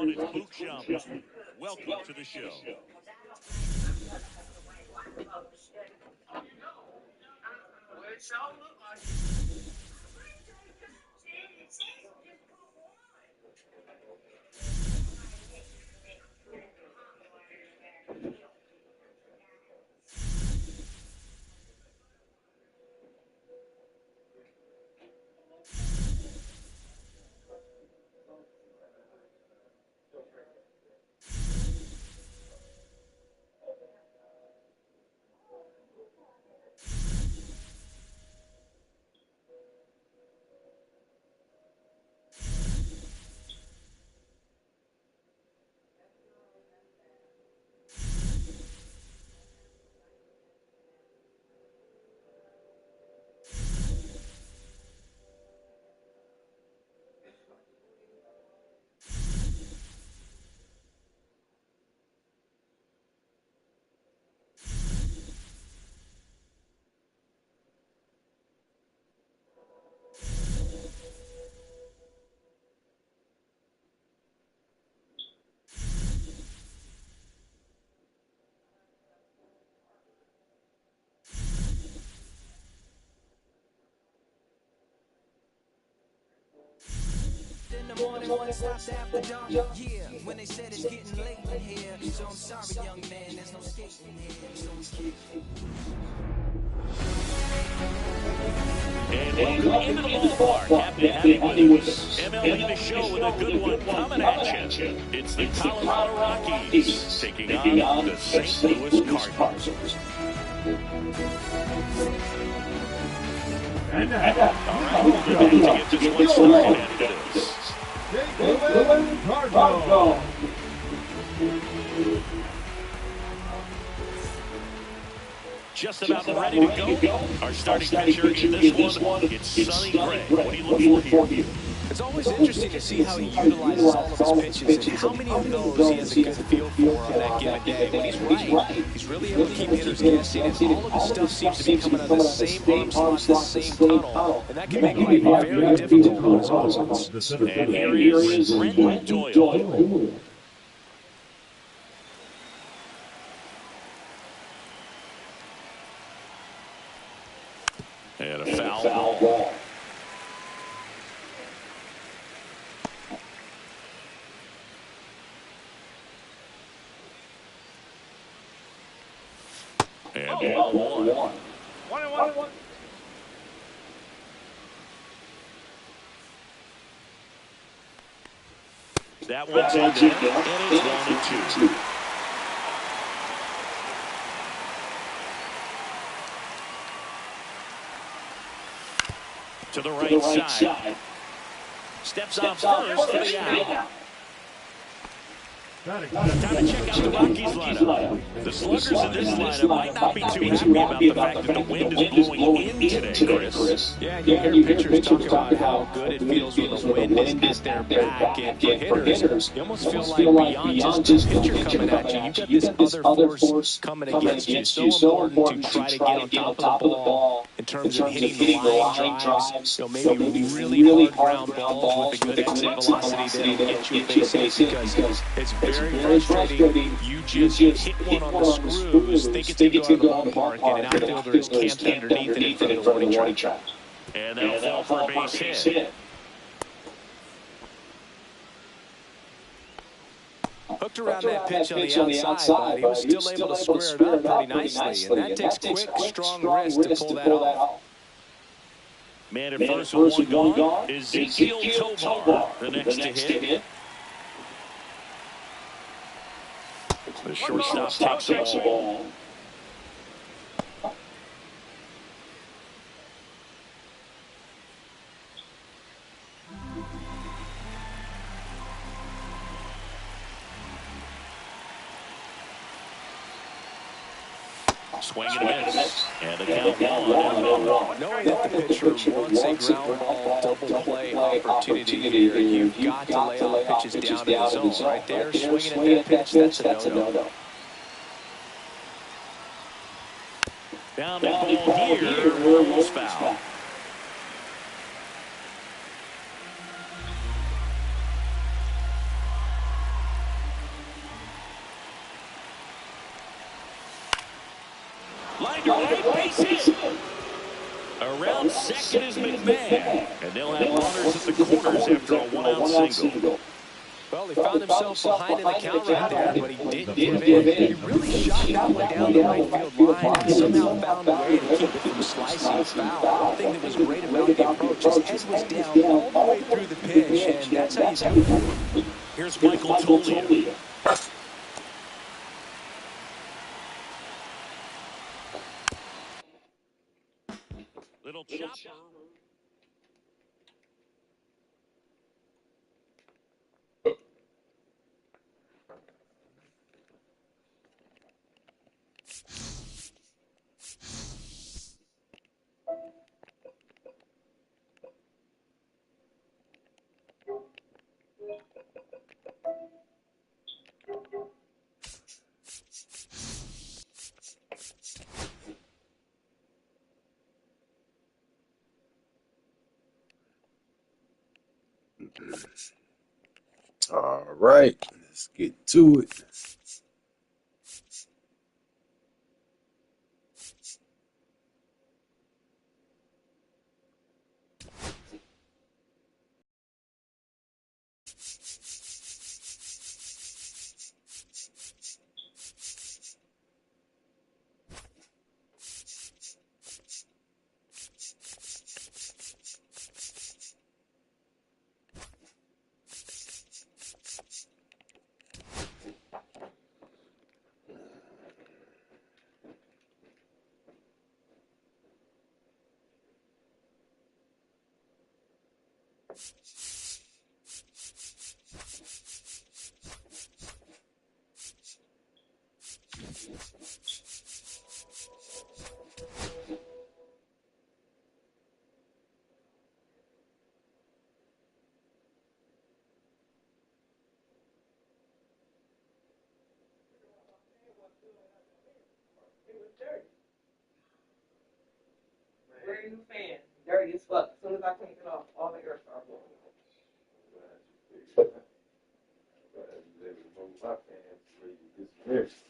everyone. It's Luke Schaumburg. Welcome to the show. In the morning when it stops after dark, yeah, when they said it's getting late in here, so I'm sorry young man, there's no skating here, so we kick. And welcome into the ballpark. Happy Hollywood's MLB The Show with a good one coming at you. It's the Colorado Rockies taking on the St. Louis Cardinals. And all right, we're going to get this one started after this. Cardinals. Just about ready to go. Our starting pitcher in this one, it's Sonny Gray. What do you look for here? It's always interesting to see how he utilizes all of his pitches and how many of those he has a good feel for on that given day. When he's right, he's really able to keep hitters guessing, and all of his stuff seems to be coming out of the same arm slot, the same tunnel, and that can make life very difficult on his opponents. And here is Brent Doyle. And a foul ball. And one. That one's in there, and it's 1-2. To the right side. Steps on first for the out. Time to check out the Rockies lineup. The sluggers in this lineup might not be too happy about the fact that the wind is blowing in today, Chris. Yeah, you hear pitchers talk about how good it feels when the wind is at their back, and for hitters, you almost feel like beyond just the pitcher coming at you, you've got this other force coming against you. So important to try to get on top of the ball in terms of hitting the line drives, maybe really hard ground balls with a good exit velocity that'll get you a base hit, because it's very frustrating. You just hit one on the screws, think it's going to go out of the ballpark, and an outfielder is camped underneath it in front of the warning track. And that'll fall for a base hit. Hooked around that pitch on the outside, but he was still able to square it up pretty nicely, and that takes quick, strong wrist to pull that off. Man at first with one gone is Ezekiel Tovar, the next to hit. The shortstop takes the ball. Swing and miss. And the count 1-1. Knowing that the pitcher wants a ground ball double play opportunity here, you've got to lay out pitches down in the zone. Right there, swinging at that pitch, that's a no-no. Down the ball here, almost foul. Line to right, base hit. Around second is McMahon. And they'll have runners at the corners after a one-out single. Well, he found himself behind in the count right there, but he didn't give in. He really shot that one down the right field line and somehow found a way to keep it from slicing foul. One thing that was great about the approach, his head was down all the way through the pitch, and that's how you do it. Here's Michael Toglia. Little chopper. All right, let's get to it. Very new fan. Dirty as fuck. As soon as I take it off, all the air starts blowing.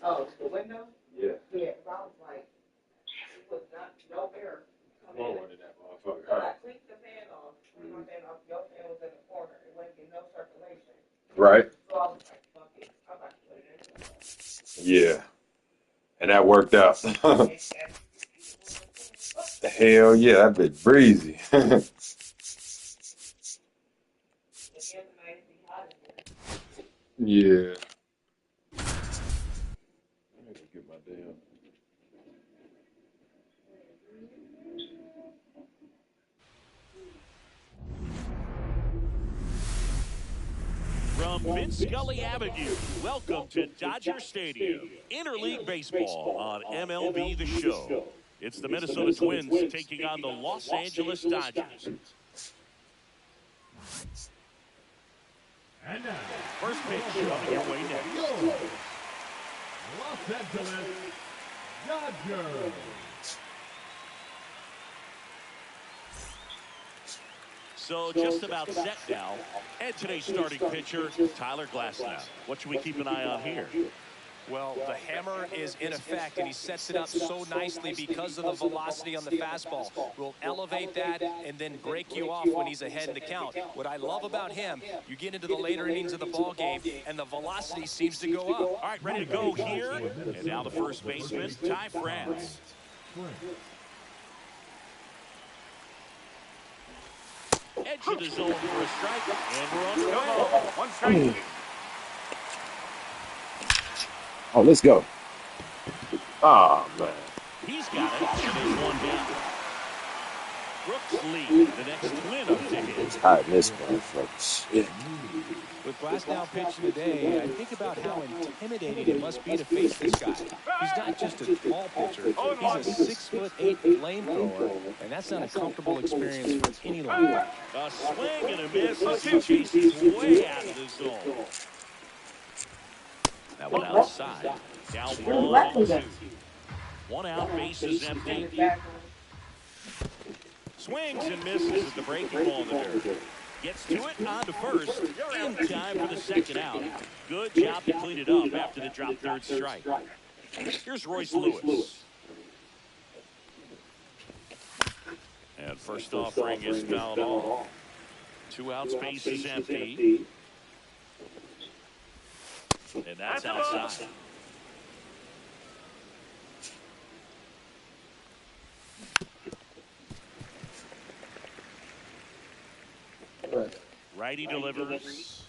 Oh, the window? Yeah. Yeah, 'cause I was like, it was not, no air coming in. That motherfucker. So I clicked the fan off. My fan off. Your fan was in the corner. It wasn't getting no circulation. Right. So I was like, fuck it. I'm about to put it in. Yeah. And that worked out. Hell yeah, that bitch breezy. Yeah. I need to get my damn. From Mid-Scully Avenue, welcome to Dodger Stadium. Interleague Baseball on MLB The Show. It's the Minnesota Twins taking on the Los Angeles Dodgers. And now, First pitch coming your way next. Los Angeles Dodgers. So just about set now. And today's starting pitcher, Tyler Glasnow. What should we keep an eye on here? Well, the hammer is in effect, and he sets it up so nicely because of the velocity on the fastball. Will elevate that and then break you off when he's ahead in the count. What I love about him, you get into the later innings of the ball game, and the velocity seems to go up. All right, ready to go here. And now the first baseman, Ty France. Edge of the zone for a strike, and we're on the way. One strike. Oh, let's go. Ah, man. He's got it, and there's one down. Brooks lead the next Twin up to hit. Tight this motherfucker. Shit. With Glasnow pitching today, I think about how intimidating it must be to face this guy. He's not just a tall pitcher, he's a 6'8" flamethrower, and that's not a comfortable experience for any lineup. A swing and a miss as he chases way out of the zone. That one outside. Down 1-2. One out, bases empty. Swings and misses at the breaking ball in the dirt. Gets to it, on to first, in time for the second out. Good job to clean it up after the drop third strike. Here's Royce Lewis. And first offering is fouled off. 2 outs, base is empty. And that's outside. Righty delivers.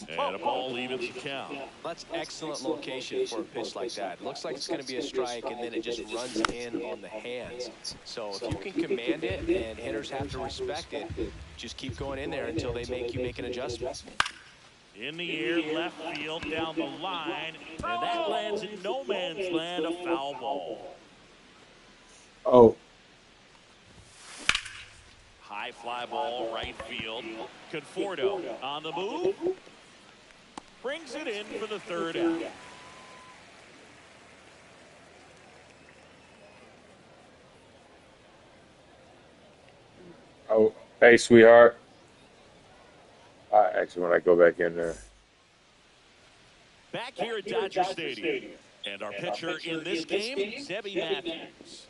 And a ball evens the count. That's excellent location for a pitch like that. Looks like it's going to be a strike, and then it just runs in on the hands. So if you can command it and hitters have to respect it, just keep going in there until they make you make an adjustment. In the air, left field, down the line. And that lands in no man's land, a foul ball. Oh. High fly ball, right field. Conforto on the move. Brings it in for the 3rd out. Oh, hey, sweetheart. Actually, when I go back in there. Back here at Dodger Stadium. And our pitcher in this game, Zebby Matthews.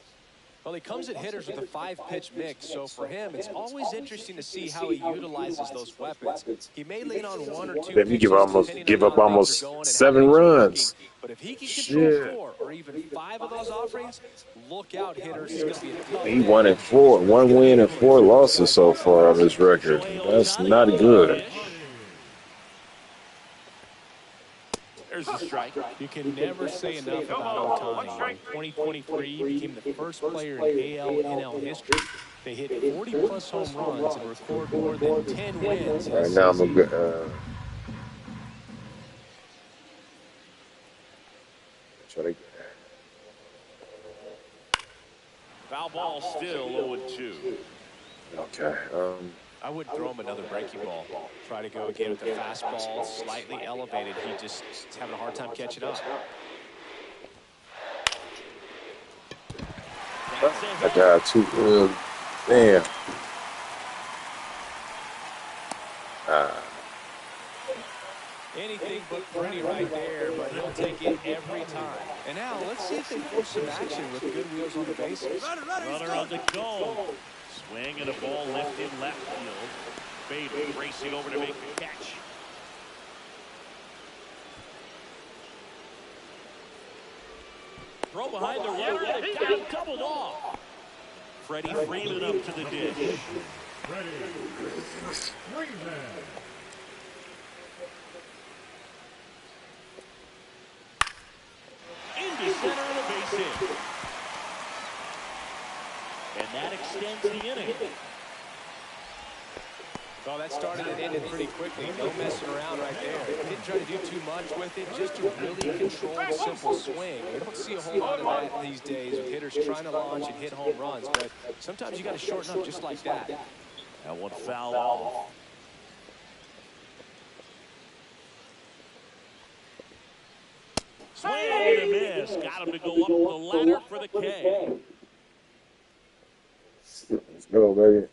Well, he comes at hitters with a 5-pitch mix, so for him, it's always interesting to see how he utilizes those weapons. He may lean on 1 or 2 Let me pitches, give up almost 7 runs. But if he can control 4 or even 5 of those offerings, look out, hitters. It's going to be He 1-4, 1 win and 4 losses so far on his record. That's not good. There's a strike. You can never say enough about Ohtani. In 2023, he became the first player in AL NL history. They hit 40-plus home runs and record more than 10 wins. Right now, I'm a good. Try to. Foul ball still 0-2. Okay. I would throw him another breaking ball. Try to go again with the fastball slightly elevated. He just is having a hard time catching up. I got 2. Damn. Anything but pretty right there, but he'll take it every time. And now let's see if they force some action with good wheels on the bases. Runner on the goal. Swing and a ball lifted left field. Bader racing over to make the catch. Throw behind the runner and it got doubled off. Freddie Freeman up to the dish. Freddie Freeman. Into center and a base hit. And that extends the inning. Well, that started and ended pretty quickly. No messing around right there. Didn't try to do too much with it, just a really controlled, simple swing. You don't see a whole lot of that these days with hitters trying to launch and hit home runs, but sometimes you got to shorten up just like that. That one foul off. Swing and a miss. Got him to go up the ladder for the K. Let's go, baby.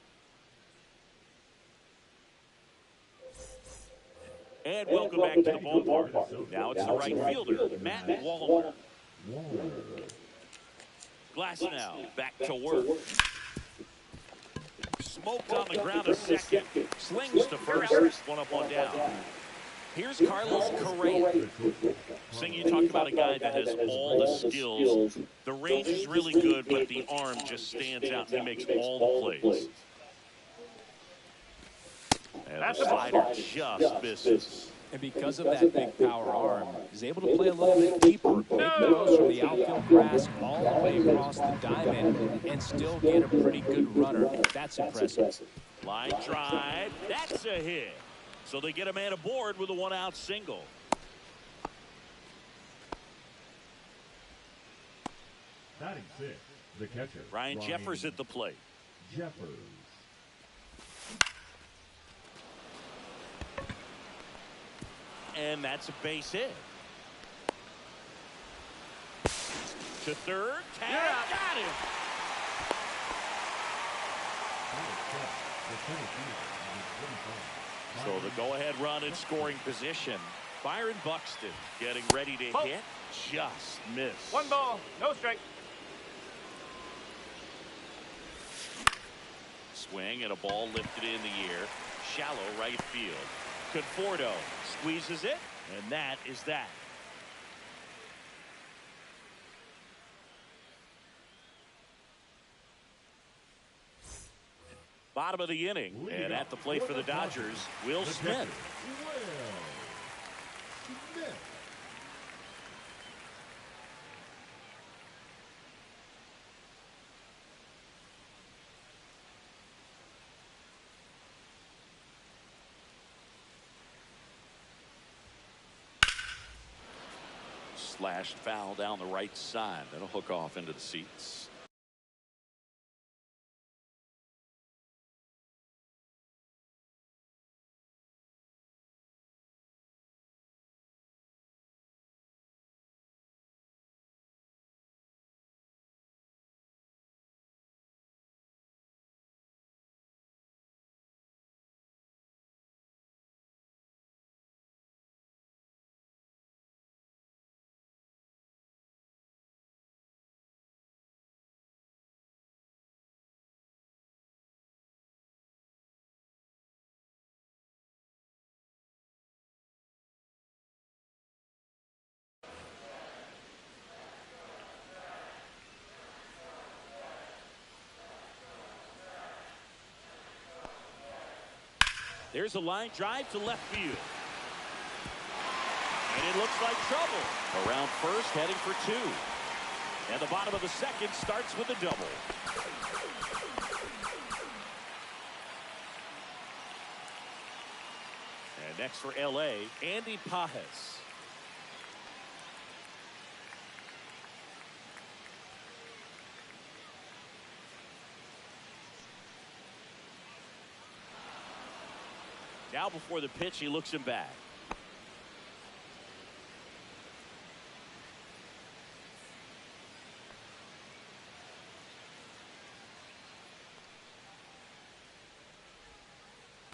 And welcome back to the ballpark. Now it's the right fielder, Matt Waller. Glass now, back to work. Smoked on the ground a second. Slings to first, one up, one down. Here's Carlos Correa. Sing, you talk about a guy that has all the skills. The range is really good, but the arm just stands out and he makes all the plays. And the slider just misses. And because of that big power arm, he's able to play a little bit deeper, make throws from the outfield grass all the way across the diamond, and still get a pretty good runner. That's impressive. Line drive, that's a hit. So they get a man aboard with a 1-out single. Batting 6, the catcher. Ryan Jeffers at the plate. Jeffers. And that's a base hit. To third, tag, got him. So the go-ahead run in scoring position. Byron Buxton getting ready to hit. Just missed. 1 ball, no strike. Swing and a ball lifted in the air. Shallow right field. Conforto squeezes it, and that is that. Bottom of the inning, and at the plate for the Dodgers, Will Smith. Slashed foul down the right side. That'll hook off into the seats. There's a line drive to left field. And it looks like trouble. Around first, heading for two. And the bottom of the second starts with a double. And next for L.A., Andy Pages. Now before the pitch, he looks him back.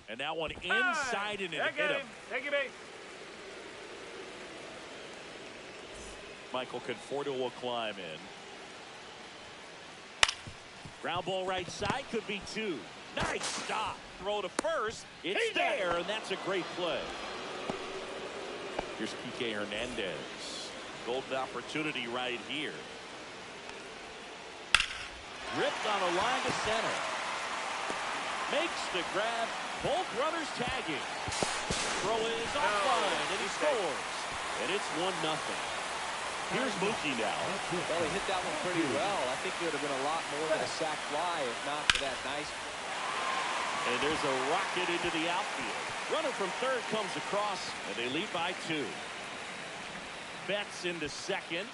And that one inside and it hit him. Take it base. Michael Conforto will climb in. Ground ball right side, could be two. Nice stop. Throw to first. It's there, and that's a great play. Here's Kike Hernandez. Golden opportunity right here. Ripped on a line to center. Makes the grab. Both brothers tagging. Throw is offline, and he scores. And it's 1-0. Here's Mookie now. Well, he hit that one pretty well. I think it would have been a lot more than a sac fly if not for that nice. And there's a rocket into the outfield. Runner from third comes across, and they lead by 2. Betts into second.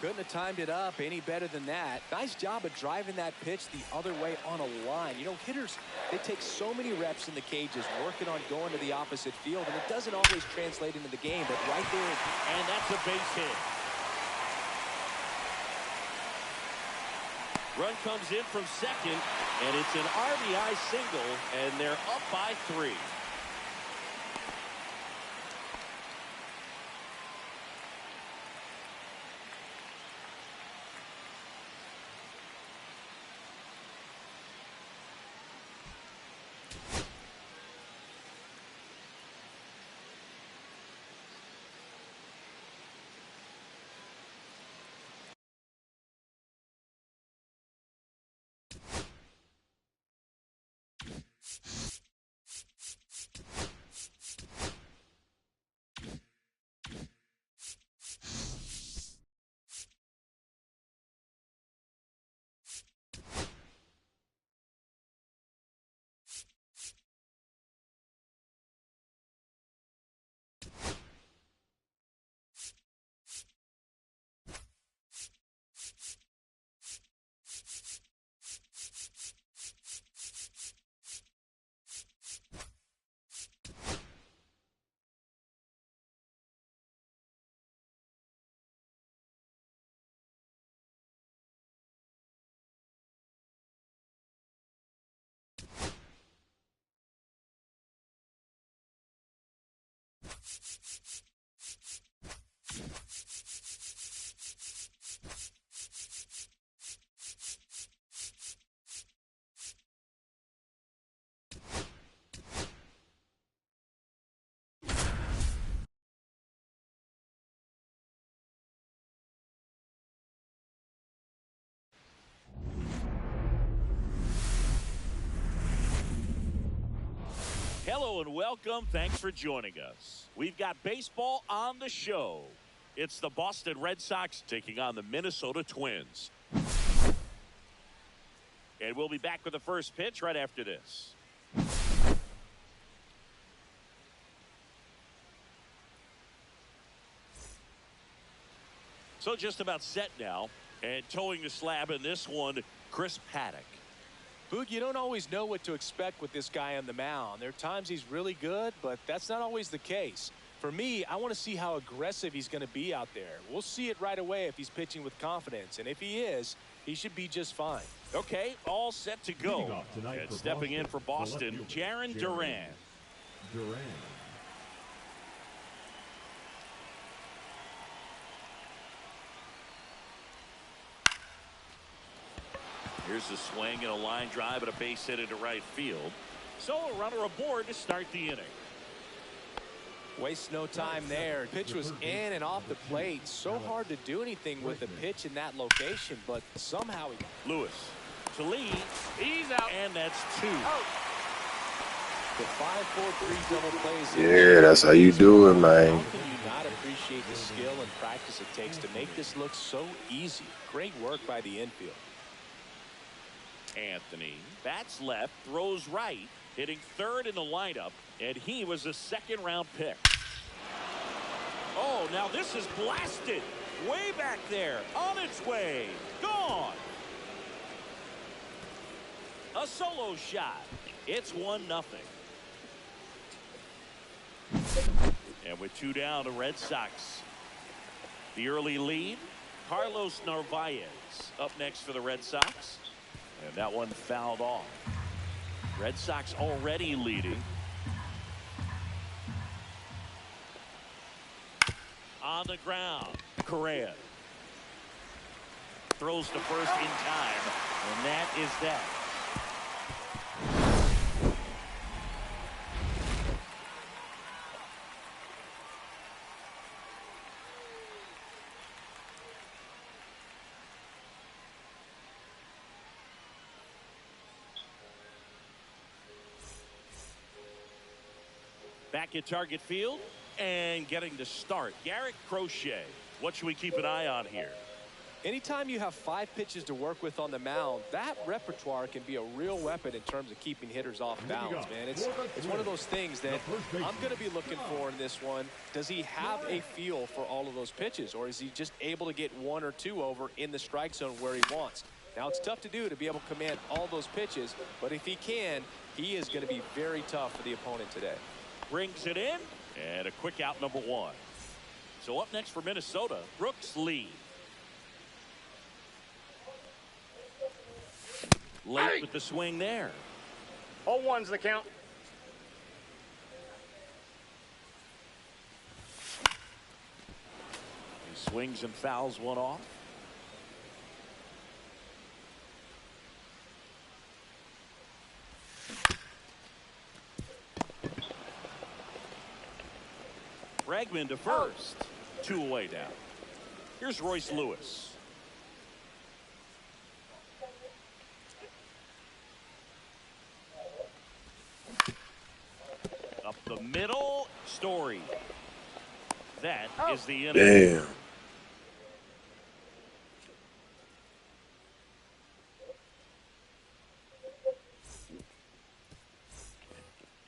Couldn't have timed it up any better than that. Nice job of driving that pitch the other way on a line. You know, hitters, they take so many reps in the cages working on going to the opposite field, and it doesn't always translate into the game, but right there. And that's a base hit. Run comes in from second, and it's an RBI single, and they're up by 3. Hello and welcome. Thanks for joining us. We've got baseball on the show. It's the Boston Red Sox taking on the Minnesota Twins. And we'll be back with the first pitch right after this. So just about set now. And towing the slab in this one, Chris Paddock. Boog, you don't always know what to expect with this guy on the mound. There are times he's really good, but that's not always the case. For me, I want to see how aggressive he's going to be out there. We'll see it right away if he's pitching with confidence. And if he is, he should be just fine. Okay, all set to go. And stepping in for Boston, Jarren Duran. Here's a swing and a line drive and a base hit into right field. So a runner aboard to start the inning. Waste no time there. Pitch was in and off the plate. So hard to do anything with a pitch in that location, but somehow he... Lewis to lead. He's out. And that's two. The 5-4-3 double plays. Yeah, that's how you do it, man. How can you not appreciate the skill and practice it takes to make this look so easy? Great work by the infield. Anthony bats left, throws right, hitting third in the lineup, and he was a second-round pick. Oh, now this is blasted. Way back there, on its way, gone. A solo shot. It's 1-0. And with two down, the Red Sox. The early lead, Carlos Narvaez up next for the Red Sox. And that one fouled off. Red Sox already leading. On the ground, Correa throws to first in time, and that is that. Back at Target Field and getting to start, Garrett Crochet. What should we keep an eye on here? Anytime you have 5 pitches to work with on the mound, that repertoire can be a real weapon in terms of keeping hitters off balance, man. It's one of those things that I'm going to be looking for in this one. Does he have a feel for all of those pitches, or is he just able to get 1 or 2 over in the strike zone where he wants? Now, it's tough to do to be able to command all those pitches, but if he can, he is going to be very tough for the opponent today. Brings it in, and a quick out, number 1. So up next for Minnesota, Brooks Lee. Late with the swing there. 0-1's the count. He swings and fouls one off. Bregman to first. 2 away now. Here's Royce Lewis. Up the middle, Story. That is the inning. Damn.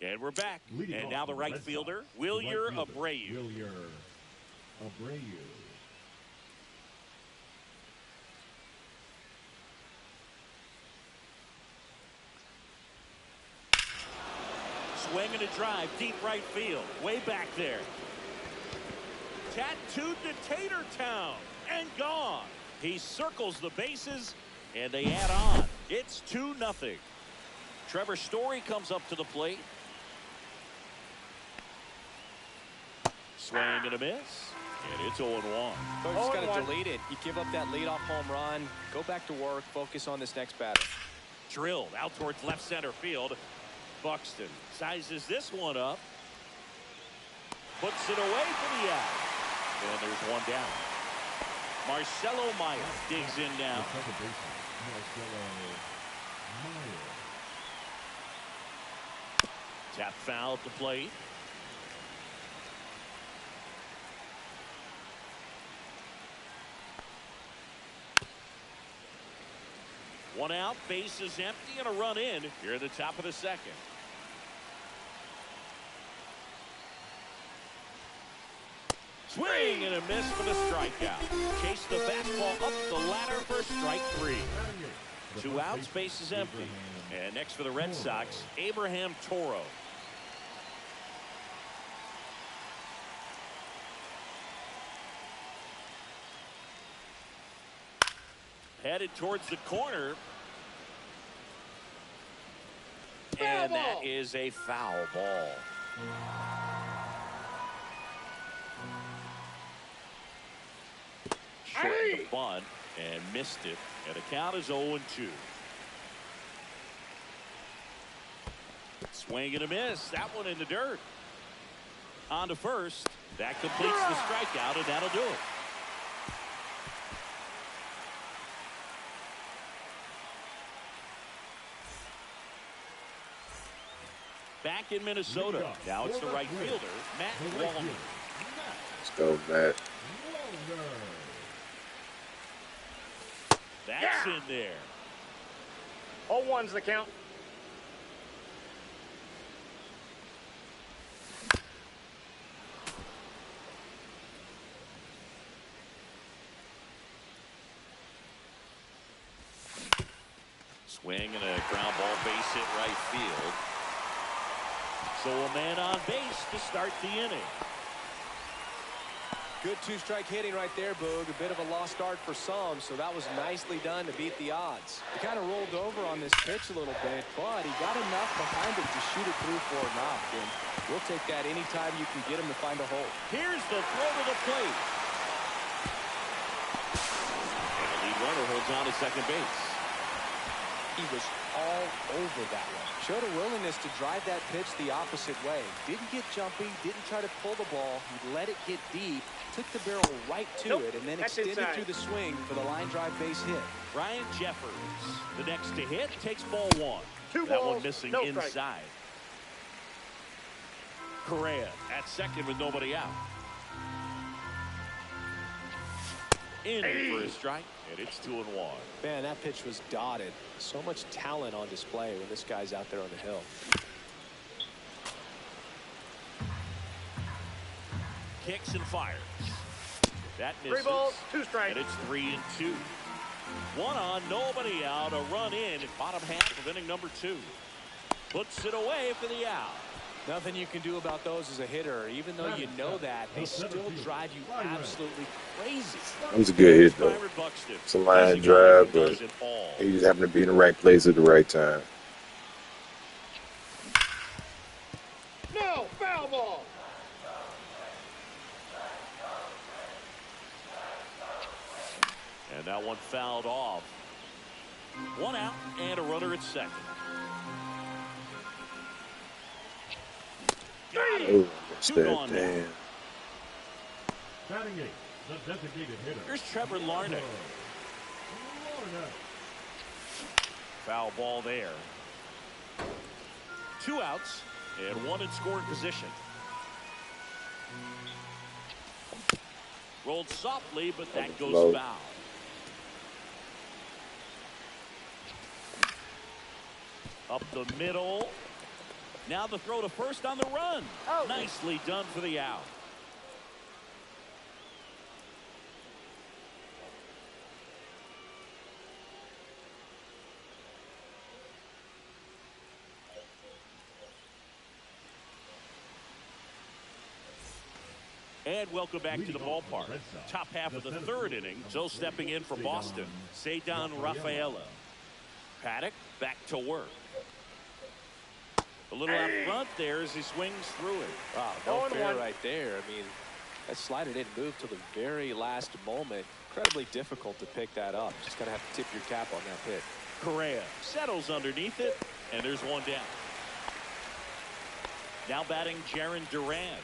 And we're back. And now the right fielder, Wilyer Abreu. Swing and a drive, deep right field, way back there. Tattooed to Tatertown and gone. He circles the bases, and they add on. It's 2-0. Trevor Story comes up to the plate. Swing and a miss, and it's 0-1. So you just got to delete it. You give up that leadoff home run, go back to work, focus on this next batter. Drilled out towards left center field. Buxton sizes this one up, puts it away for the out, and there's one down. Marcelo Meyer digs in now. Tap foul at the plate. One out, base is empty, and a run in here at the top of the second. Swing and a miss for the strikeout. Chase the fastball up the ladder for strike 3. 2 outs, base is empty. And next for the Red Sox, Abraham Toro. Headed towards the corner. And that is a foul ball. Short the bunt and missed it. And the count is 0-2. Swing and a miss. That one in the dirt. On to first. That completes the strikeout, and that'll do it. Back in Minnesota. Now it's the right fielder, Matt Wallner. Let's go, Matt. That's in there. 0-1's the count. Swing and a ground ball, base hit right field. So a man on base to start the inning. Good 2-strike hitting right there, Boog. A bit of a lost start for some, so that was nicely done to beat the odds. He kind of rolled over on this pitch a little bit, but he got enough behind him to shoot it through for a knock. And we'll take that anytime you can get him to find a hole. Here's the throw to the plate. And the lead runner holds on to second base. He was all over that one. Showed a willingness to drive that pitch the opposite way. Didn't get jumpy, didn't try to pull the ball. He let it get deep, took the barrel right to it, and then extended through the swing for the line drive base hit. Ryan Jeffers, the next to hit, takes ball 1. Two that balls, one missing no inside. strike. Correa at second with nobody out. In for a strike, and it's 2-1. Man, that pitch was dotted. So much talent on display when this guy's out there on the hill. Kicks and fires. That misses. 3 balls, 2 strikes. And it's 3-2. 1 on, nobody out. A run in bottom half of inning number 2. Puts it away for the out. Nothing you can do about those as a hitter. Even though you know that, they still drive you absolutely crazy. That was a good hit, though. It's a line drive, but he just happened to be in the right place at the right time. No, foul ball. And that one fouled off. 1 out and a runner at second. Oh, that's that, damn. Batting 8, the designated hitter. Here's Trevor Larnach. Foul ball there. 2 outs and 1 in scoring position. Rolled softly, but that goes foul. Up the middle. Now the throw to first on the run. Oh. Nicely done for the out. And welcome back to the ballpark. Top half of the 3rd inning. So stepping in for Boston, Cedar Rafaela. Paddock back to work. A little out front there as he swings through it. Wow, no fair right there. I mean, that slider didn't move till the very last moment. Incredibly difficult to pick that up. Just gotta have to tip your cap on that pitch. Correa settles underneath it, and there's 1 down. Now batting Jarren Duran.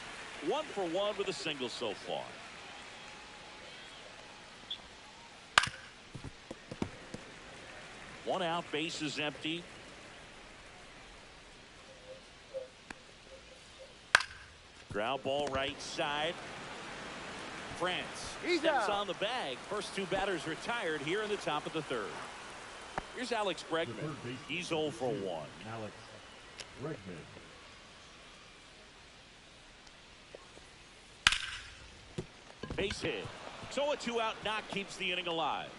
1 for 1 with a single so far. One out, base is empty. Ground ball right side. France He's steps out. on the bag. First two batters retired here in the top of the third. Here's Alex The Bregman. third baseman He's 0 for 1. Alex Bregman. Base hit. So a 2-out knock keeps the inning alive.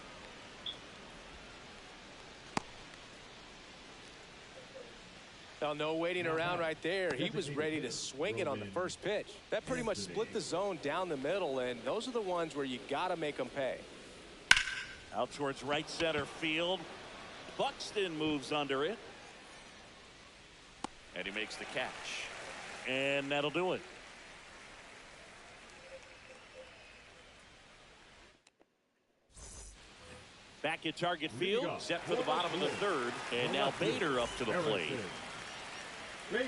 Well, no waiting around right there. He was ready to swing it on the first pitch. That pretty much split the zone down the middle, and those are the ones where you got to make them pay. Out towards right center field. Buxton moves under it. And he makes the catch. And that'll do it. Back at target field, set for the bottom of the third. And now Bader up to the plate. Bader.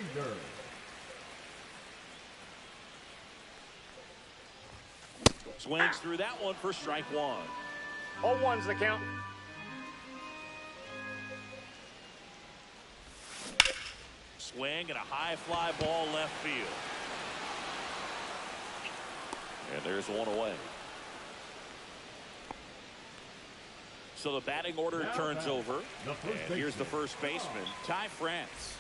Swings through that one for strike one. 0-1's the count. Swing and a high fly ball left field. And there's one away. So the batting order turns over. And here's the first baseman, Ty France.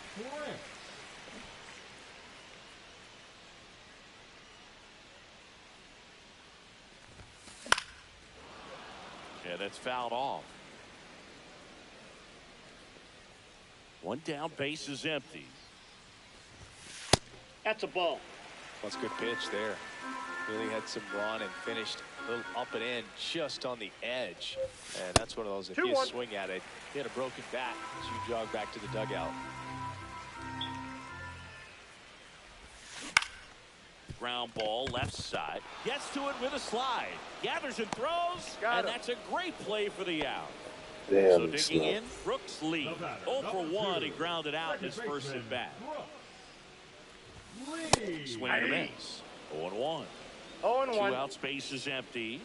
Yeah, that's fouled off. One down, base is empty. That's a ball. That's a good pitch there. Really had some run and finished a little up and in just on the edge. And that's one of those, if you 2-1. swing at it, hit a broken bat as you jog back to the dugout. Ground ball left side. Gets to it with a slide. Gathers and throws. Got and him. that's a great play for the out. Damn, So it's digging not. in, Brooks Lee. 0 for 1. He grounded out in his first at bat. Swing and a miss. 0-1. 0-1. 2 outs, base is empty.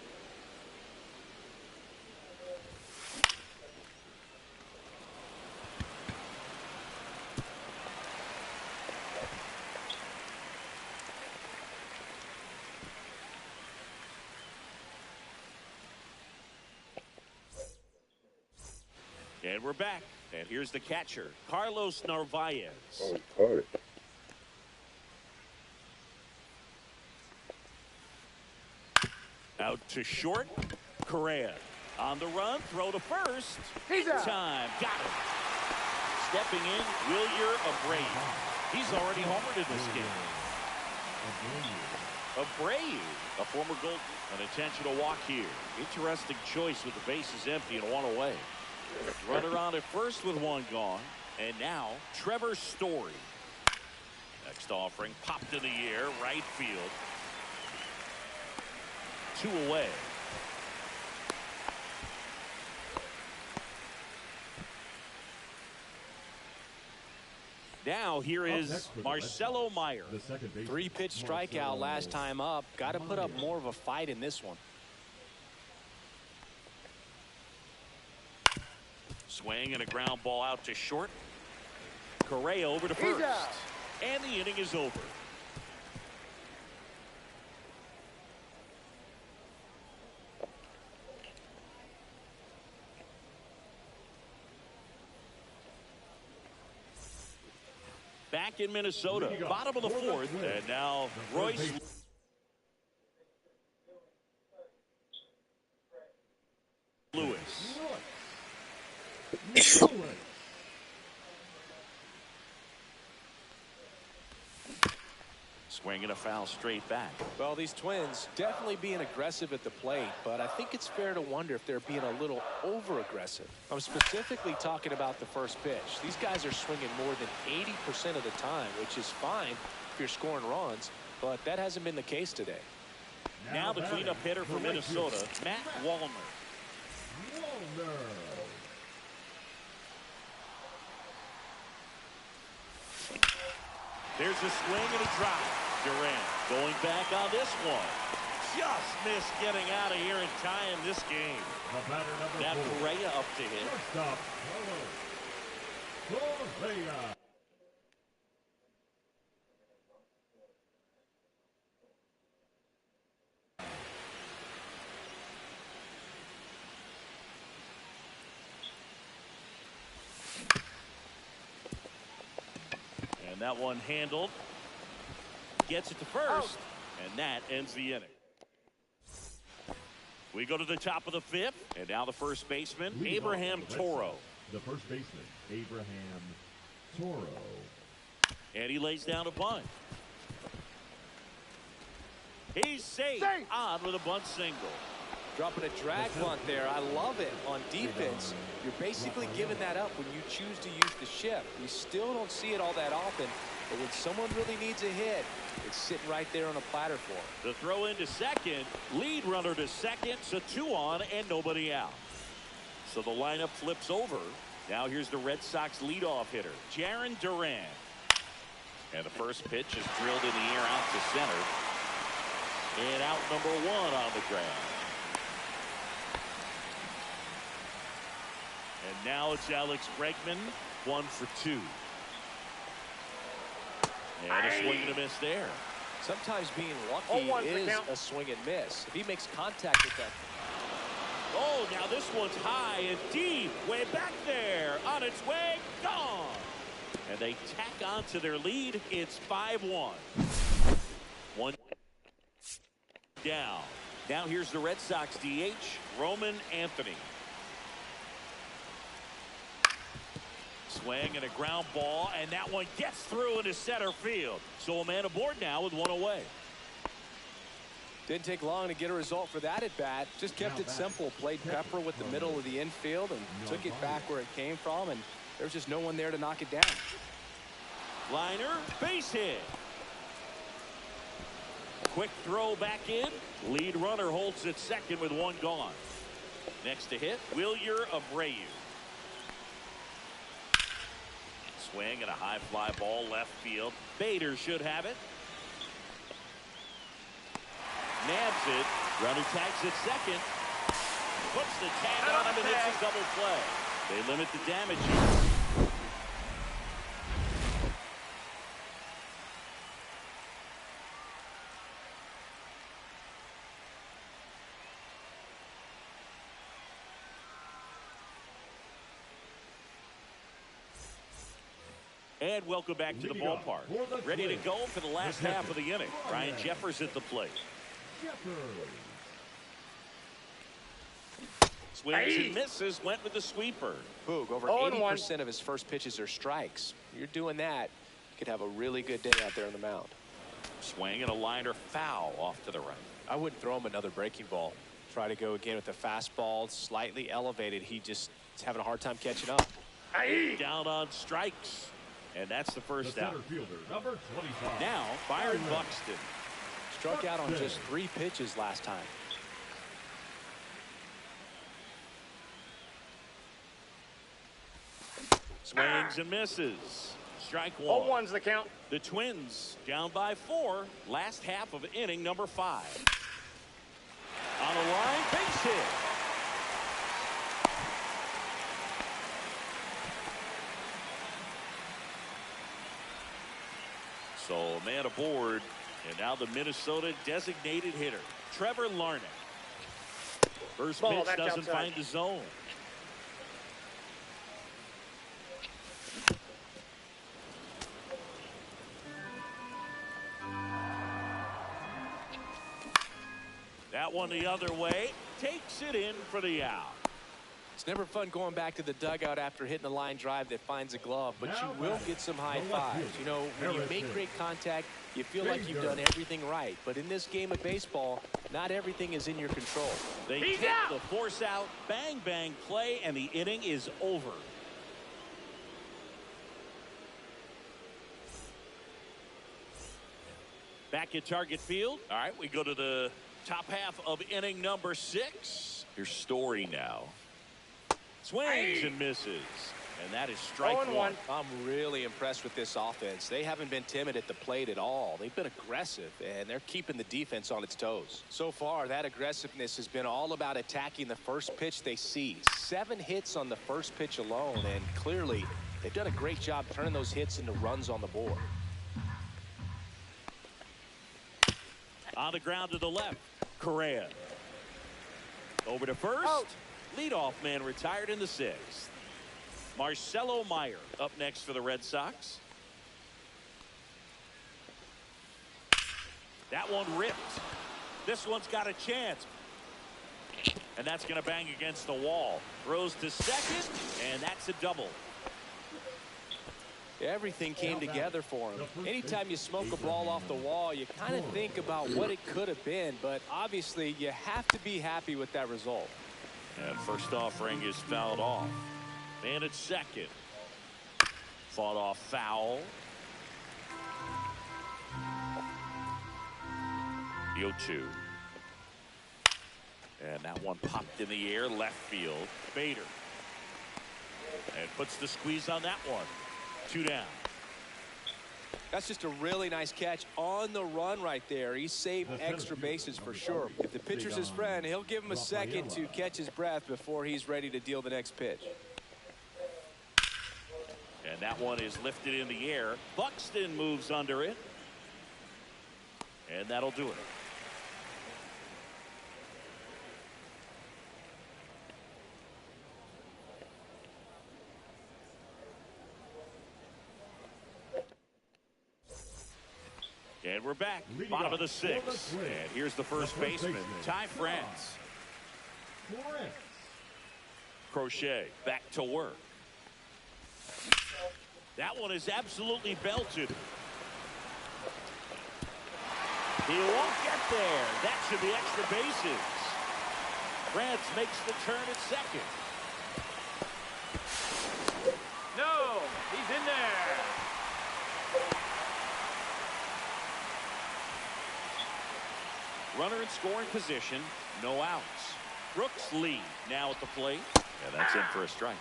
And we're back. And here's the catcher, Carlos Narvaez. Oh, he caught it. Out to short. Correa on the run. Throw to first. He's out. Time. Got him. Stepping in, Wilyer Abreu. He's already homered in this game. Abreu, a former Golden. An intentional walk here. Interesting choice with the bases empty and one away. Runner on at first with one gone. And now, Trevor Story. Next offering, popped in the air, right field. 2 away. Now here is Marcelo Meyer. The second baseman, 3-pitch strikeout last time up. Got to put up more of a fight in this one. Swing and a ground ball out to short. Correa over to He's first. out. And the inning is over. Back in Minnesota, bottom of the fourth, and now Royce Lewis. Swinging a foul straight back. Well, these Twins definitely being aggressive at the plate, but I think it's fair to wonder if they're being a little over-aggressive. I'm specifically talking about the first pitch. These guys are swinging more than 80% of the time, which is fine if you're scoring runs, but that hasn't been the case today. Now the cleanup hitter for Minnesota, Matt Wallner. There's a swing and a drop. Durant going back on this one. Just missed getting out of here in time this game. Now Correa up to hit. Stop. Correa. And that one handled. Gets it to first. And that ends the inning. We go to the top of the fifth. And now the first baseman, Abraham Toro. The first baseman, Abraham Toro. And he lays down a bunt. He's safe. On with a bunt single. Dropping a drag bunt there. I love it. On defense, you're basically giving that up when you choose to use the shift. We still don't see it all that often, but when someone really needs a hit, it's sitting right there on a platter for him. The throw into second. Lead runner to second. So 2 on and nobody out. So the lineup flips over. Now here's the Red Sox leadoff hitter, Jarren Duran. And the first pitch is drilled in the air out to center. And out number 1 on the ground. And now it's Alex Bregman, 1 for 2. And a swing and a miss there. Sometimes being lucky is a swing and miss. If he makes contact with that. Oh, now this one's high and deep. Way back there. On its way. Gone. And they tack on to their lead. It's 5-1. 1 down. Now here's the Red Sox DH, Roman Anthony. Swing and a ground ball, and that one gets through into center field. So a man aboard now with 1 away. Didn't take long to get a result for that at bat. Just kept it simple. Played Pepper with the middle of the infield and took it back where it came from, and there's just no one there to knock it down. Liner, base hit. Quick throw back in. Lead runner holds at second with 1 gone. Next to hit, Wilyer Abreu. Swing and a high fly ball left field. Bader should have it. Nabs it. Runner tags at second. Puts the tag on him and hits a double play. They limit the damage here. And welcome back to the ballpark. Ready to go for the last half of the inning. Ryan Jeffers at the plate. Swings and misses, went with the sweeper. Boog, over 80% of his first pitches are strikes. You're doing that, you could have a really good day out there on the mound. Swing and a liner foul off to the right. I wouldn't throw him another breaking ball. Try to go again with the fastball, slightly elevated. He just is having a hard time catching up. Down on strikes. And that's the first out. Number 25. Now, Byron Buxton. Struck out on just 3 pitches last time. Swings and misses. Strike 1. 0-1's the count. The Twins down by 4. Last half of inning number 5. On the line, base hit. So man aboard, and now the Minnesota designated hitter, Trevor Larnach. First pitch doesn't find the zone. That one the other way, takes it in for the out. It's never fun going back to the dugout after hitting a line drive that finds a glove, but you will get some high fives. You know, when you make great contact, you feel like you've done everything right. But in this game of baseball, not everything is in your control. They take the force out, bang, bang play, and the inning is over. Back at Target Field. All right, we go to the top half of inning number 6. Here's Story now. Swings and misses. And that is strike 1. I'm really impressed with this offense. They haven't been timid at the plate at all. They've been aggressive, and they're keeping the defense on its toes. So far, that aggressiveness has been all about attacking the first pitch they see. 7 hits on the first pitch alone, and clearly they've done a great job turning those hits into runs on the board. On the ground to the left, Correa. Over to first. Leadoff man retired in the 6th. Marcelo Meyer up next for the Red Sox. That one ripped. This one's got a chance. And that's going to bang against the wall. Throws to second, and that's a double. Everything came together for him. Anytime you smoke a ball off the wall, you kind of think about what it could have been, but obviously you have to be happy with that result. And first offering is fouled off. And it's second. Fought off foul. The 0-2. And that one popped in the air, left field. Bader. And puts the squeeze on that one. 2 down. That's just a really nice catch on the run right there. He saved extra bases for sure. If the pitcher's his friend, he'll give him a second to catch his breath before he's ready to deal the next pitch. And that one is lifted in the air. Buxton moves under it. And that'll do it. And we're back. Bottom of the 6th. And here's the first baseman, Ty France. Crochet back to work. That one is absolutely belted. He won't get there. That should be extra bases. France makes the turn at second. No, he's in there. Runner in scoring position, no outs. Brooks lead now at the plate. And that's in for a strike.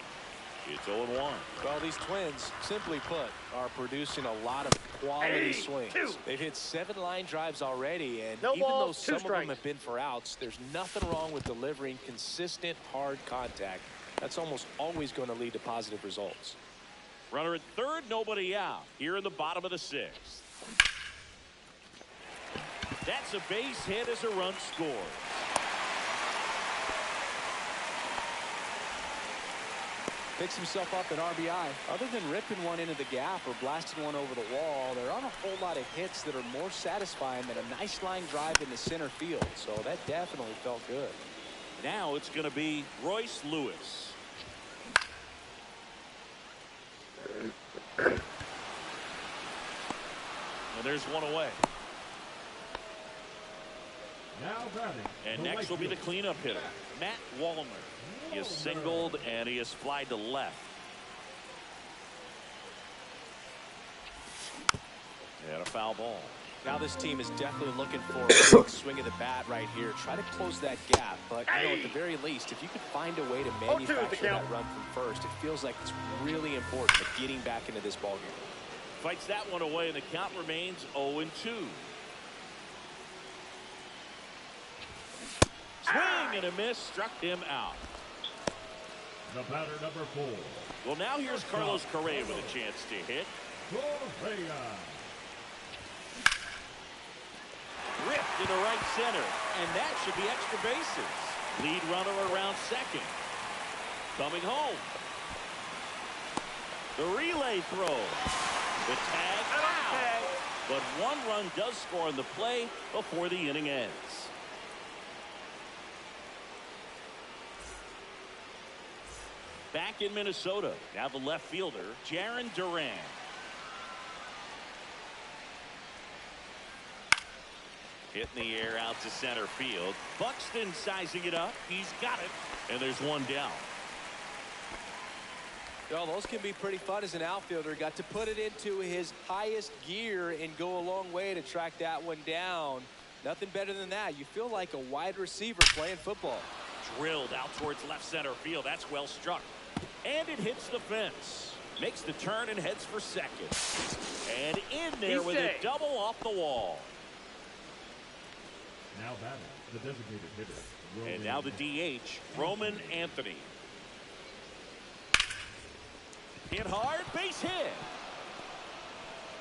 It's 0-1. Well, these Twins, simply put, are producing a lot of quality swings. They've hit 7 line drives already, and even though some of them have been for outs, there's nothing wrong with delivering consistent, hard contact. That's almost always going to lead to positive results. Runner at third, nobody out. Here in the bottom of the 6th. That's a base hit as a run scored. Picks himself up an RBI. Other than ripping one into the gap or blasting one over the wall, there aren't a whole lot of hits that are more satisfying than a nice line drive into center field. So that definitely felt good. Now it's going to be Royce Lewis. And there's one away. Now batting. And next will be the cleanup hitter, Matt Wallner. He is singled and he is flied to left. And a foul ball. Now this team is definitely looking for a big swing of the bat right here. Try to close that gap. But you know, at the very least, if you could find a way to manufacture that run from first, it feels like it's really important to getting back into this ballgame. Fights that one away, and the count remains 0-2. Swing and a miss, struck him out. The batter, number 4. Well, now here's Carlos Correa with a chance to hit. Correa. Ripped into right center, and that should be extra bases. Lead runner around second. Coming home. The relay throw. The tag out. But one run does score on the play before the inning ends. Back in Minnesota, now the left fielder, Jarren Duran. Hit in the air out to center field. Buxton sizing it up. He's got it. And there's one down. Well, those can be pretty fun as an outfielder. Got to put it into his highest gear and go a long way to track that one down. Nothing better than that. You feel like a wide receiver playing football. Drilled out towards left center field. That's well struck. And it hits the fence. Makes the turn and heads for second. And in there with a double off the wall. Now batting, the designated hitter. And now the DH, Roman Anthony. Hit hard, base hit.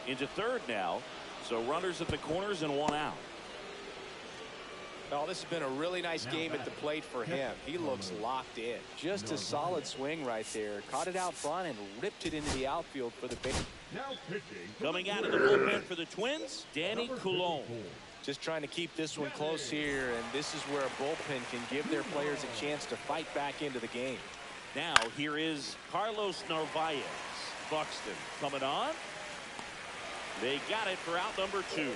Into third now. So runners at the corners and one out. Oh, this has been a really nice game at the plate for him. He looks locked in. Just a solid swing right there. Caught it out front and ripped it into the outfield for the base. Now pitching. Coming out of the bullpen for the Twins, Danny Coulombe. Just trying to keep this one close here, and this is where a bullpen can give their players a chance to fight back into the game. Now here is Carlos Narvaez. Buxton coming on. They got it for out number 2.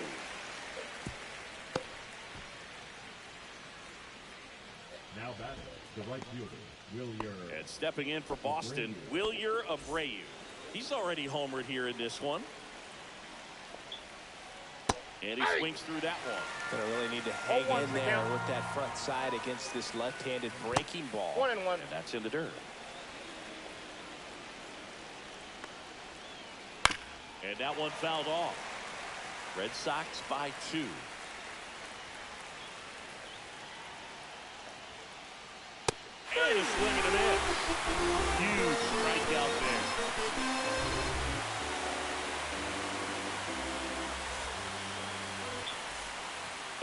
Now batting, the right fielder, Wilyer. And stepping in for Boston, Wilyer Abreu. He's already homered here in this one. And he swings through that one. Gonna really need to hang in there with that front side against this left-handed breaking ball. 1-1. And that's in the dirt. And that one fouled off. Red Sox by 2. And a swing and a miss. Huge strikeout there.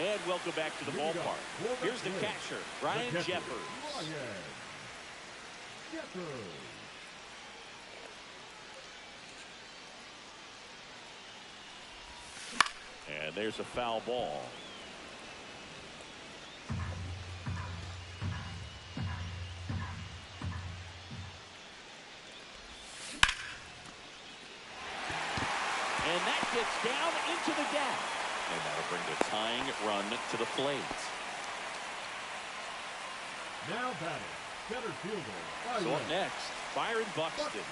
And welcome back to the ballpark. Here's the catcher, Ryan Jeffers. And there's a foul ball. And that gets down into the gap. And that'll bring the tying run to the plate. Now batting, center fielder. So up next, Byron Buxton.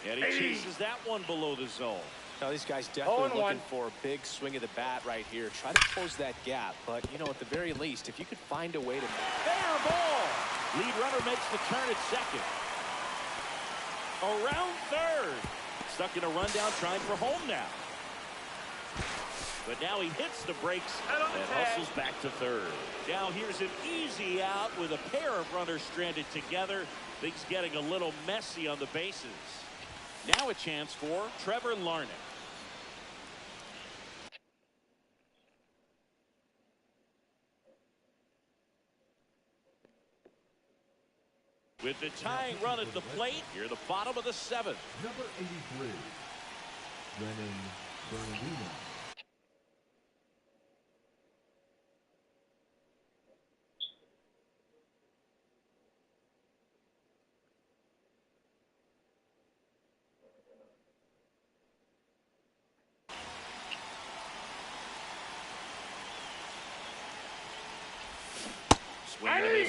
And he chases that one below the zone. Now these guys definitely looking for a big swing of the bat right here. Try to close that gap. But, you know, at the very least, if you could find a way to... Fair ball. Lead runner makes the turn at second. Around third. Stuck in a rundown trying for home now. But now he hits the brakes and hustles back to third. Now here's an easy out with a pair of runners stranded together. Things getting a little messy on the bases. Now a chance for Trevor Larnach. With the tying run at the plate, here the bottom of the 7th. Number 83, Brennan Bernardino.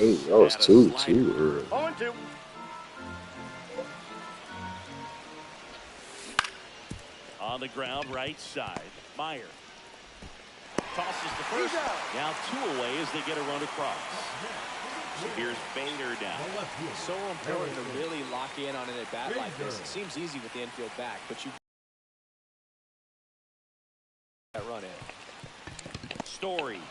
Ooh, that was 2-2 early. 0-2. On the ground, right side. Meyer tosses the first. Now 2 away as they get a run across. Here's Bader down. So important to really lock in on an at-bat like this. It seems easy with the infield back, but you that run in. Story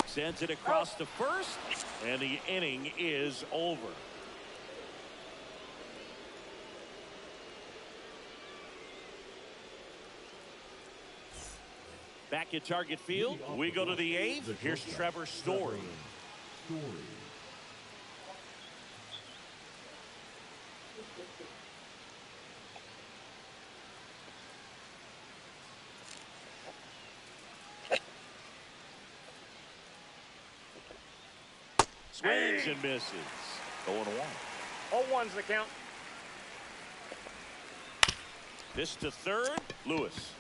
sends it across to first, and the inning is over. Back at Target Field, we go to the 8th. Here's Trevor Story. Swings and misses. 0-1. 0-1's the count. This to third. Lewis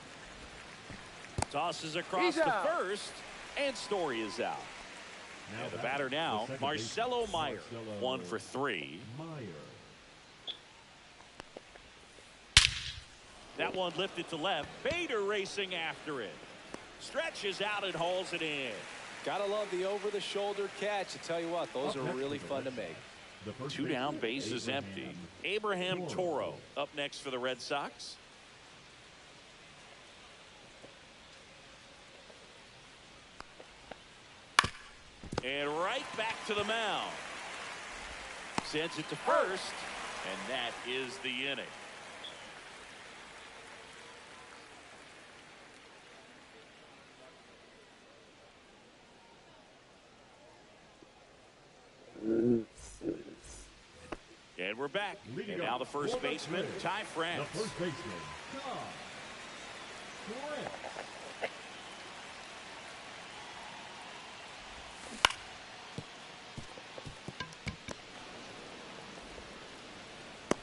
tosses across to first, and Story is out. And the batter now, Marcelo Meyer. 1 for 3. That one lifted to left. Bader racing after it. Stretches out and hauls it in. Gotta love the over-the-shoulder catch. I tell you what, those are really fun to make. 2 down, bases empty. Abraham Toro up next for the Red Sox. And right back to the mound. Sends it to first, and that is the inning. And we're back. And now the first baseman, Ty France. The first baseman,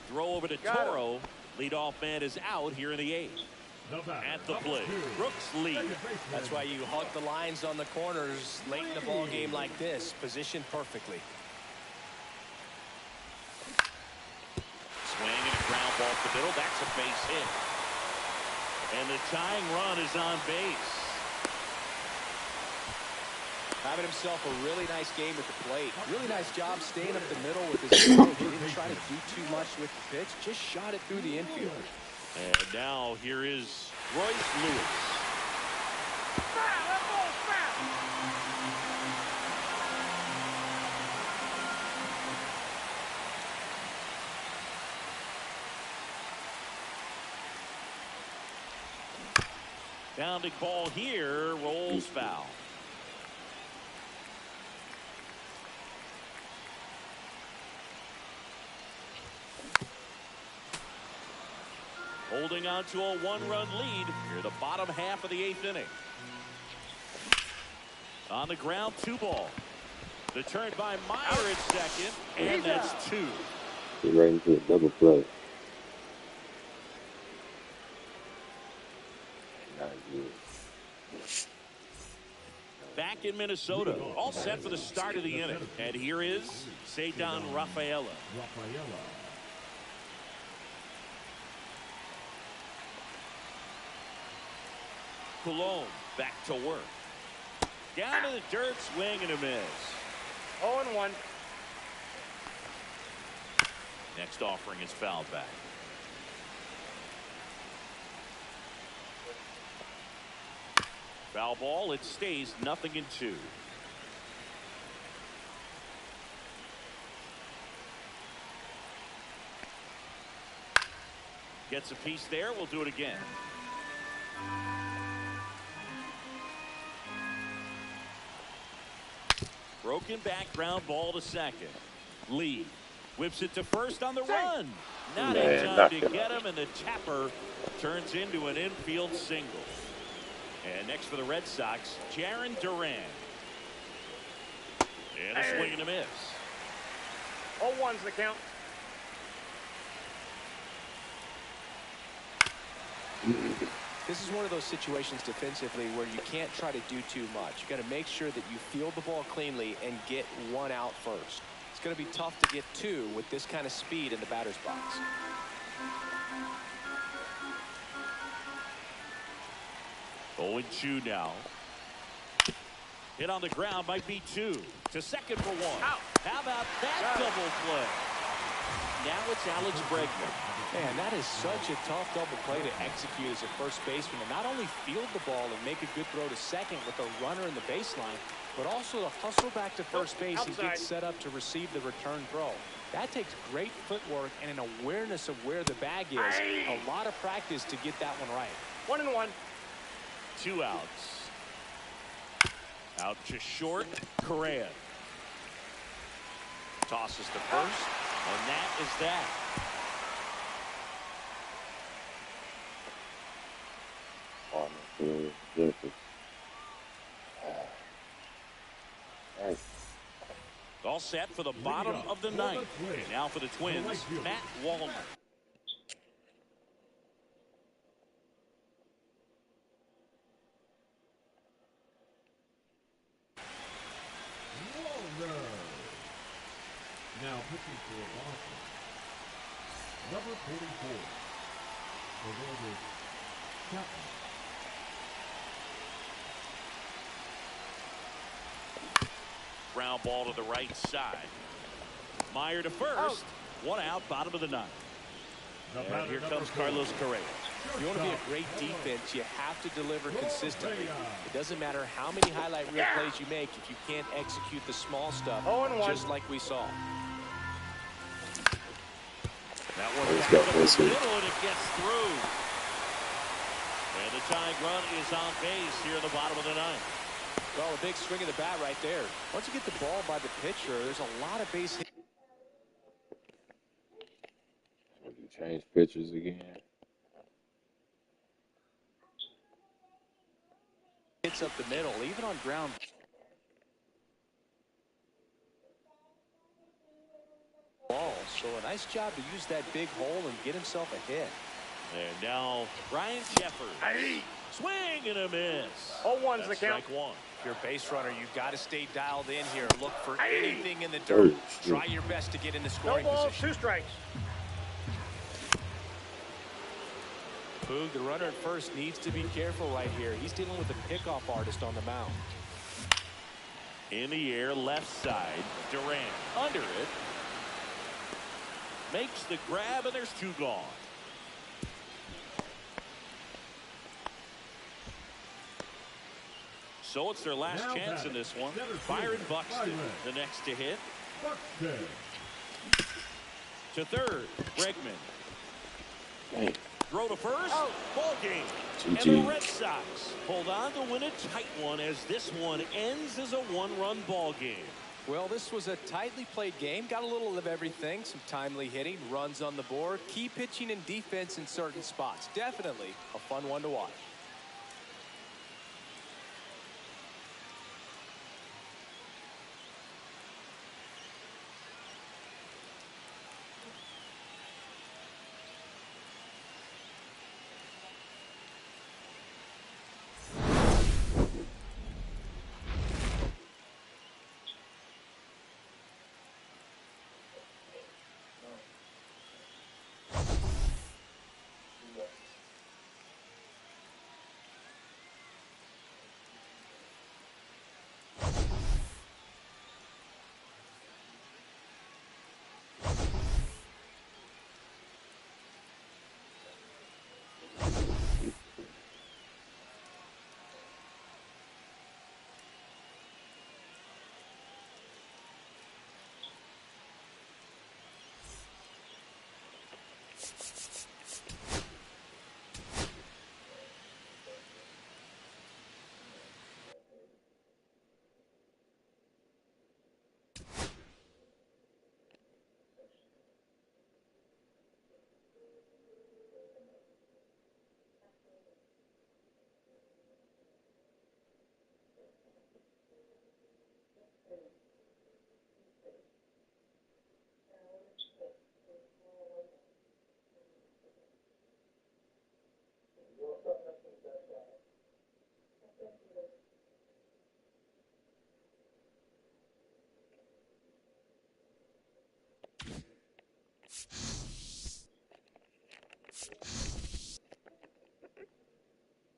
Throw over to Toro. Leadoff man is out here in the 8th. At the plate, Brooks lead. That's why you hug the lines on the corners late in the ball game like this, positioned perfectly. Swing and a ground ball to the middle. That's a base hit. And the tying run is on base. Having himself a really nice game at the plate. Really nice job staying up the middle with his throw. He didn't try to do too much with the pitch. Just shot it through the infield. And now here is Royce Lewis. That ball's foul. Bounding ball here, rolls foul. Holding on to a one-run lead here, the bottom half of the 8th inning. On the ground, 2 ball. The turn by Meyer at second, and that's 2. Get right into a double play. Not good. Back in Minnesota, all set for the start of the inning. And here is Cedar Rafaela. Colon back to work. Down to the dirt, swing and a miss. 0-1. Next offering is fouled back. Foul ball, it stays 0-2. Gets a piece there, we'll do it again. Broken back, ground ball to second. Lee whips it to first on the run. Not in time to get him, and the tapper turns into an infield single. And next for the Red Sox, Jaron Duran. And a swing and a miss. 0-1's the count. This is one of those situations defensively where you can't try to do too much. You got to make sure that you field the ball cleanly and get 1 out first. It's going to be tough to get 2 with this kind of speed in the batter's box. 0-2 now. Hit on the ground, might be 2. To second for 1. Out. How about that double play? Now it's Alex Bregman. Man, that is such a tough double play to execute as a first baseman, and not only field the ball and make a good throw to second with a runner in the baseline, but also to hustle back to first base and get set up to receive the return throw. That takes great footwork and an awareness of where the bag is. A lot of practice to get that one right. 1-1. 2 outs. Out to short, Correa. Tosses to first, and that is that. All set for the bottom of the 9th. Now for the Twins, Matt Wallner. Now pitching for Boston, number 44, the Royals, Chapman. Ground ball to the right side. Meyer to first. 1 out, bottom of the 9th. And here comes Carlos Correa. If you want to be a great defense, you have to deliver consistently. It doesn't matter how many highlight reel plays you make if you can't execute the small stuff, just like we saw. That one back up the middle, and it gets through. And the tying run is on base here in the bottom of the 9th. Well, a big swing of the bat right there. Once you get the ball by the pitcher, there's a lot of base hits. Would you change pitchers again? bats up the middle, even on ground. Ball. So a nice job to use that big hole and get himself a hit. And now Ryan Shepard. Swing and a miss. 0-1's the That's count. strike one. If you're a base runner, you've got to stay dialed in here. Look for anything in the dirt. Try your best to get in the No scoring balls, position. 2 strikes. Boog, the runner at first, needs to be careful right here. He's dealing with a pickoff artist on the mound. In the air, left side. Durant under it. Makes the grab, and there's 2 gone. So it's their last Now chance in batting, this one. center field, Byron Buxton, Byron. the next to hit. Buxton. To third, Bregman. Dang. Throw to first. Ball game. And the GG. Red Sox hold on to win a tight one as this one ends as a 1-run ball game. Well, this was a tightly played game. Got a little of everything. Some timely hitting, runs on the board, key pitching and defense in certain spots. Definitely a fun one to watch.